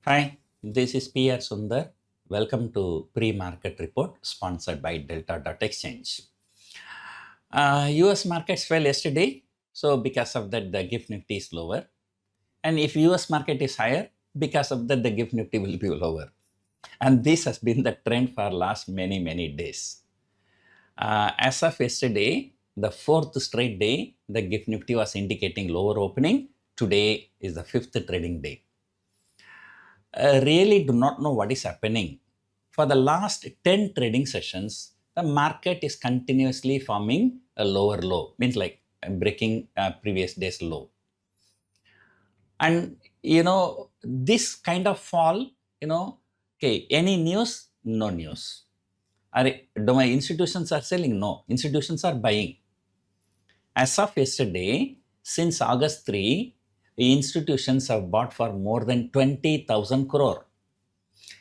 Hi, this is PR Sundar. Welcome to Pre-Market Report sponsored by Delta.exchange. US markets fell yesterday, so because of that, the GIFT Nifty is lower. And if US market is higher, because of that, the GIFT Nifty will be lower. And this has been the trend for last many days. As of yesterday, the fourth straight day, the GIFT Nifty was indicating lower opening. Today is the fifth trading day. Really do not know what is happening. For the last 10 trading sessions, the market is continuously forming a lower low, means like breaking previous day's low. And, this kind of fall, okay, any news? No news. Do my institutions are selling? No, institutions are buying. As of yesterday, since August 3, institutions have bought for more than 20,000 crore.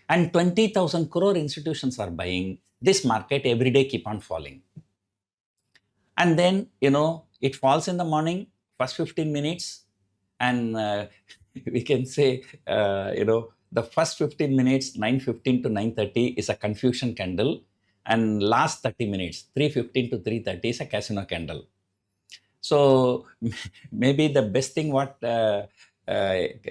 And 20,000 crore institutions are buying. This market every day keep on falling. And then, it falls in the morning, first 15 minutes, and we can say, the first 15 minutes, 9:15 to 9:30 is a confusion candle. And last 30 minutes, 3:15 to 3:30 is a casino candle. So maybe the best thing what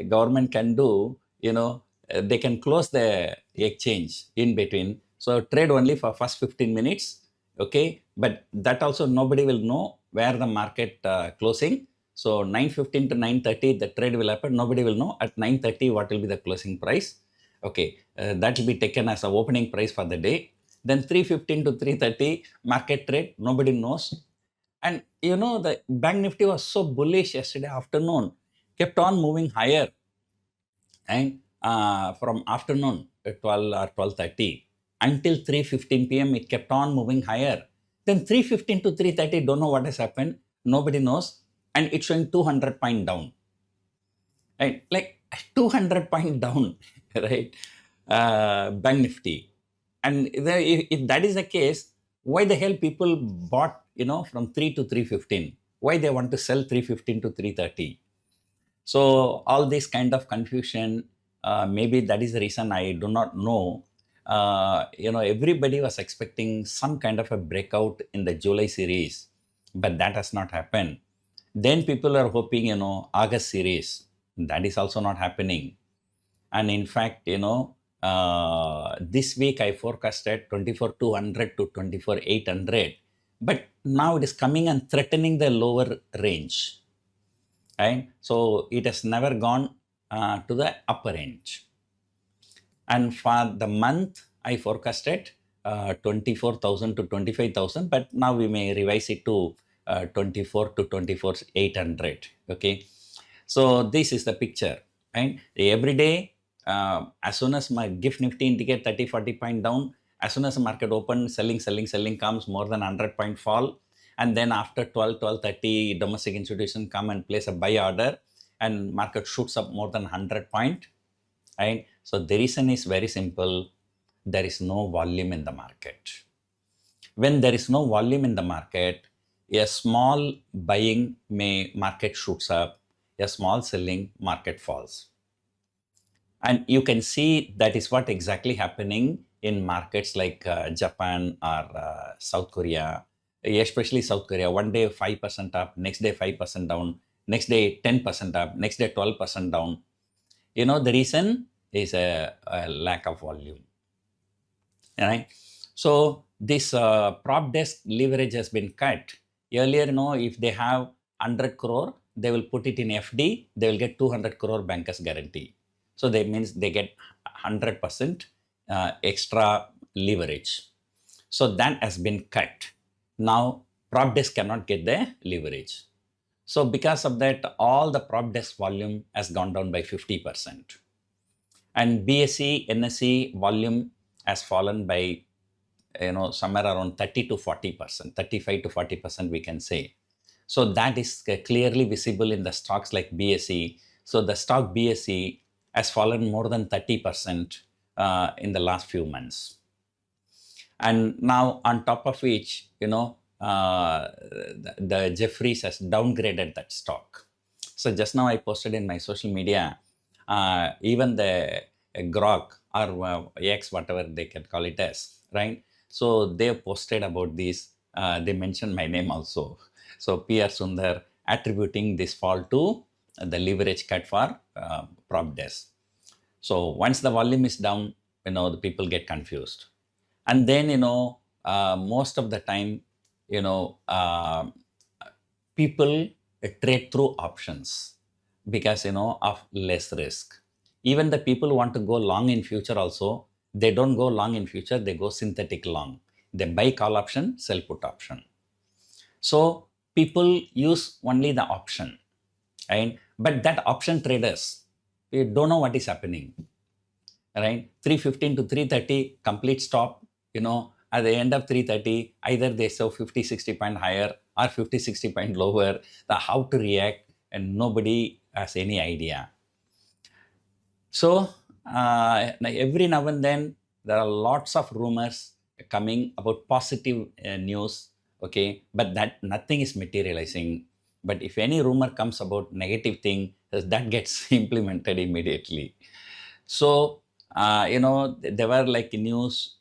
government can do, they can close the exchange in between. So trade only for first 15 minutes, okay? But that also nobody will know where the market closing. So 9:15 to 9:30, the trade will happen. Nobody will know at 9:30 what will be the closing price. Okay, that will be taken as a opening price for the day. Then 3:15 to 3:30 market trade, nobody knows. And the bank nifty was so bullish yesterday afternoon, kept on moving higher. And from afternoon 12 or 12:30 until 3:15 p.m., it kept on moving higher. Then 3:15 to 3:30, don't know what has happened. Nobody knows. And it's showing 200 point down. Right? Like 200 point down, right? Bank nifty. And if that is the case, why the hell people bought, from 3 to 3:15? Why they want to sell 3:15 to 3:30? So all this kind of confusion, maybe that is the reason I do not know. Everybody was expecting some kind of a breakout in the July series, but that has not happened. Then people are hoping, August series. That is also not happening. And in fact, this week I forecasted 24,200 to 24,800. But now it is coming and threatening the lower range. Right? So it has never gone to the upper range. And for the month, I forecasted 24,000 to 25,000, but now we may revise it to 24 to 24,800. Okay. So this is the picture. Right? Every day, as soon as my GIFT Nifty indicate 30, 40 point down, as soon as the market open, selling comes, more than 100 point fall. And then after 12:30, domestic institution come and place a buy order and market shoots up more than 100 point. Right? So the reason is very simple. There is no volume in the market. When there is no volume in the market, a small buying market shoots up, a small selling market falls. And you can see that is what exactly happening in markets like Japan or South Korea, especially South Korea. One day 5% up, next day 5% down, next day 10% up, next day 12% down. The reason is a lack of volume. Right? So this prop desk leverage has been cut. Earlier, if they have 100 crore, they will put it in FD, they will get 200 crore bankers guarantee. So that means they get 100% extra leverage. So that has been cut. Now, prop desk cannot get the leverage. So because of that, all the prop desk volume has gone down by 50%. And BSE, NSE volume has fallen by, somewhere around 30 to 40%, 35 to 40%, we can say. So that is clearly visible in the stocks like BSE. So the stock BSE has fallen more than 30% in the last few months. And now on top of which, the Jeffries has downgraded that stock. So just now I posted in my social media, even the Grok or X, whatever they can call it as, right? So they posted about this. They mentioned my name also. So PR Sundar attributing this fall to the leverage cut for prop desk. So once the volume is down, the people get confused. And then, most of the time, you know, uh, people trade through options because, of less risk. Even the people who want to go long in future also, they don't go long in future, they go synthetic long. They buy call option, sell put option. So people use only the option, right? But that option traders, they don't know what is happening, right? 315 to 330 complete stop, at the end of 330, either they sell 50, 60 point higher or 50, 60 point lower, the how to react, and nobody has any idea. So every now and then, there are lots of rumors coming about positive news, okay, but that nothing is materializing. But if any rumor comes about negative thing, that gets implemented immediately. So, there were like news,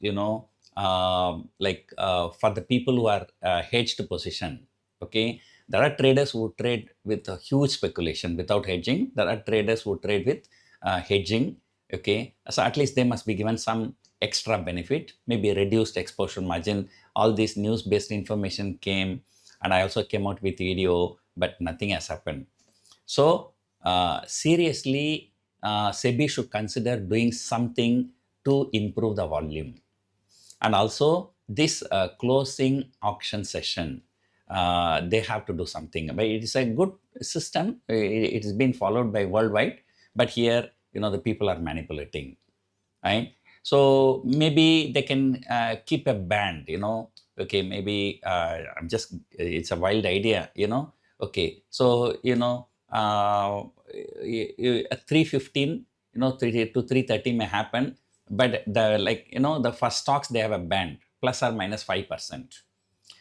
for the people who are hedged position, okay, there are traders who trade with a huge speculation without hedging. There are traders who trade with hedging, okay. So at least they must be given some extra benefit, maybe reduced exposure margin. All this news-based information came, and I also came out with video, but nothing has happened. So, seriously, SEBI should consider doing something to improve the volume. And also, this closing auction session, they have to do something. But it is a good system. It has been followed by worldwide. But here, the people are manipulating, right? So maybe they can keep a band, okay, maybe it's a wild idea, okay. So, at 315, 3 to 330 may happen, but the first stocks, they have a band, plus or minus 5%.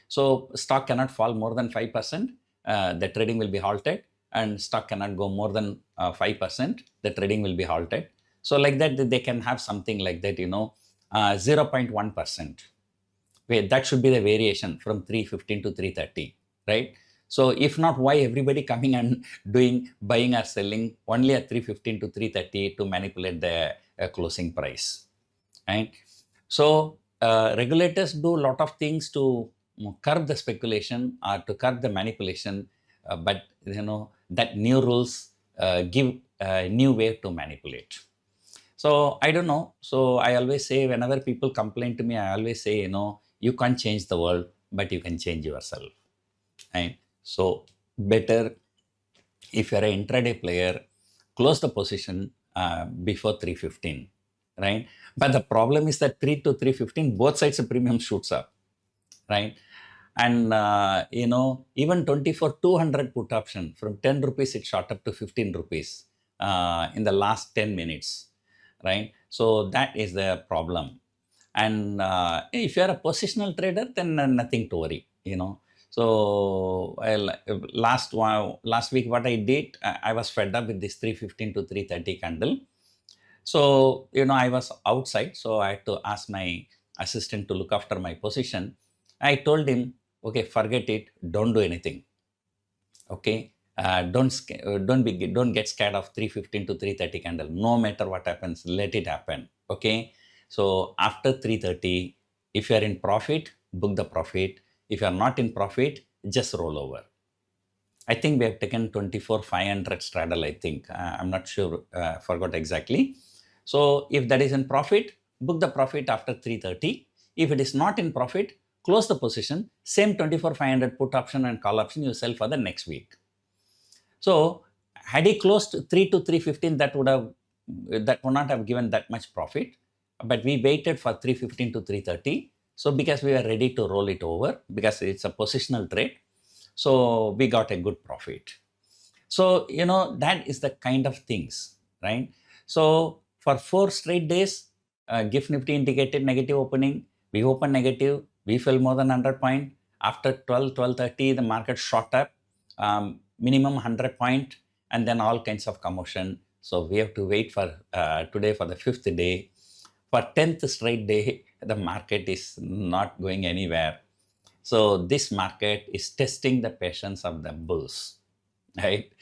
So stock cannot fall more than 5%, the trading will be halted, and stock cannot go more than 5%, the trading will be halted. So like that, they can have something like that, 0.1%. That should be the variation from 315 to 330, right? So if not, why everybody coming and doing buying or selling only at 315 to 330 to manipulate the closing price, right? So regulators do a lot of things to curb the speculation or to curb the manipulation, but that new rules give a new way to manipulate. So I don't know. So I always say, whenever people complain to me, I always say, you can't change the world, but you can change yourself. Right? So better, if you're an intraday player, close the position before 315, right? But the problem is that 3 to 315, both sides of premium shoots up, right? And, even 24,200 put option, from 10 rupees, it shot up to 15 rupees in the last 10 minutes, right? So that is the problem. And if you're a positional trader, then nothing to worry, So last week, what I did, I was fed up with this 315 to 330 candle. So, I was outside, so I had to ask my assistant to look after my position. I told him, okay, forget it, don't do anything. Okay, don't get scared of 315 to 330 candle. No matter what happens, let it happen. Okay, so after 330, if you are in profit, book the profit. If you are not in profit, just roll over. I think we have taken 24,500 straddle, I think. I'm not sure, forgot exactly. So if that is in profit, book the profit after 330. If it is not in profit, close the position. Same 24,500 put option and call option you sell for the next week. So had he closed 3 to 315, that would not have given that much profit. But we waited for 315 to 330. So because we were ready to roll it over, because it's a positional trade, so we got a good profit. So, that is the kind of things, right? So for 4 straight days, GIFT Nifty indicated negative opening. We opened negative. We fell more than 100 point. After 12:30, the market shot up, minimum 100 point, and then all kinds of commotion. So we have to wait for today for the 5th day. For 10th straight day, the market is not going anywhere. So this market is testing the patience of the bulls, right?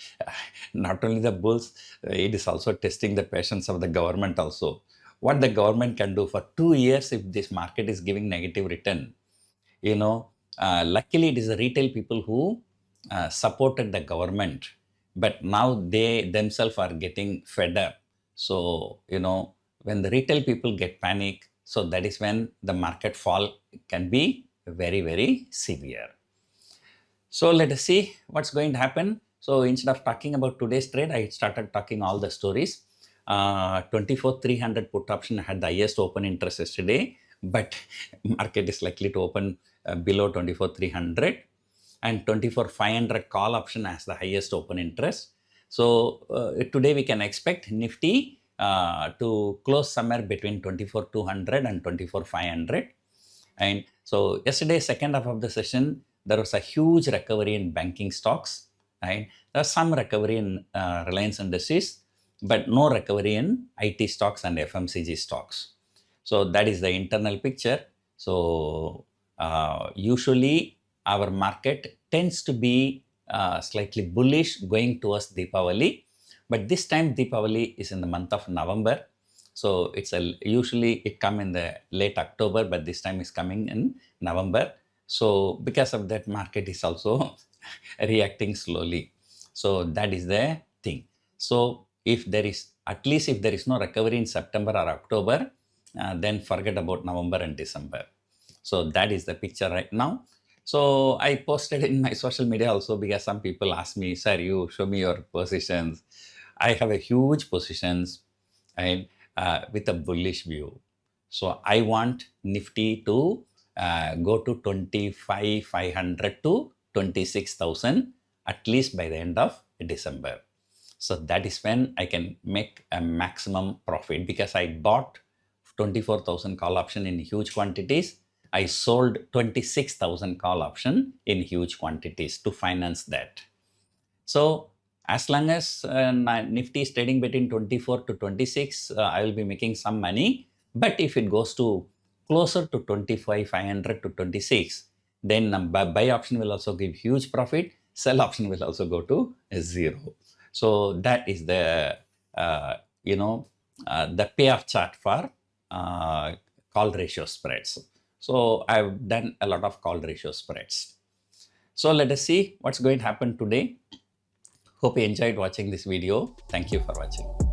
Not only the bulls, it is also testing the patience of the government also. What the government can do for 2 years if this market is giving negative return. Luckily it is the retail people who supported the government, but now they themselves are getting fed up. So, when the retail people get panic, so that is when the market fall can be very, very severe. So let us see what's going to happen. So instead of talking about today's trade, I started talking all the stories. 24,300 put option had the highest open interest yesterday, but market is likely to open below 24,300, and 24,500 call option has the highest open interest. So today we can expect Nifty to close somewhere between 24,200 and 24,500. And so yesterday, second half of the session, there was a huge recovery in banking stocks. Right? There was some recovery in Reliance Industries, but no recovery in IT stocks and FMCG stocks. So that is the internal picture. So usually our market tends to be slightly bullish going towards Deepavali, but this time Deepavali is in the month of November. So usually it come in the late October, but this time is coming in November. So because of that, market is also reacting slowly. So that is the thing. So if there is no recovery in September or October, then forget about November and December. So that is the picture right now. So I posted in my social media also, because some people ask me, sir, you show me your positions. I have a huge positions, and with a bullish view. So I want Nifty to go to 25,500 to 26,000 at least by the end of December. So that is when I can make a maximum profit, because I bought 24,000 call option in huge quantities. I sold 26,000 call option in huge quantities to finance that. So as long as Nifty is trading between 24 to 26, I will be making some money. But if it goes to closer to 25,500 to 26, then buy option will also give huge profit. Sell option will also go to zero. So that is the the payoff chart for call ratio spreads. So I've done a lot of call ratio spreads. So let us see what's going to happen today. Hope you enjoyed watching this video. Thank you for watching.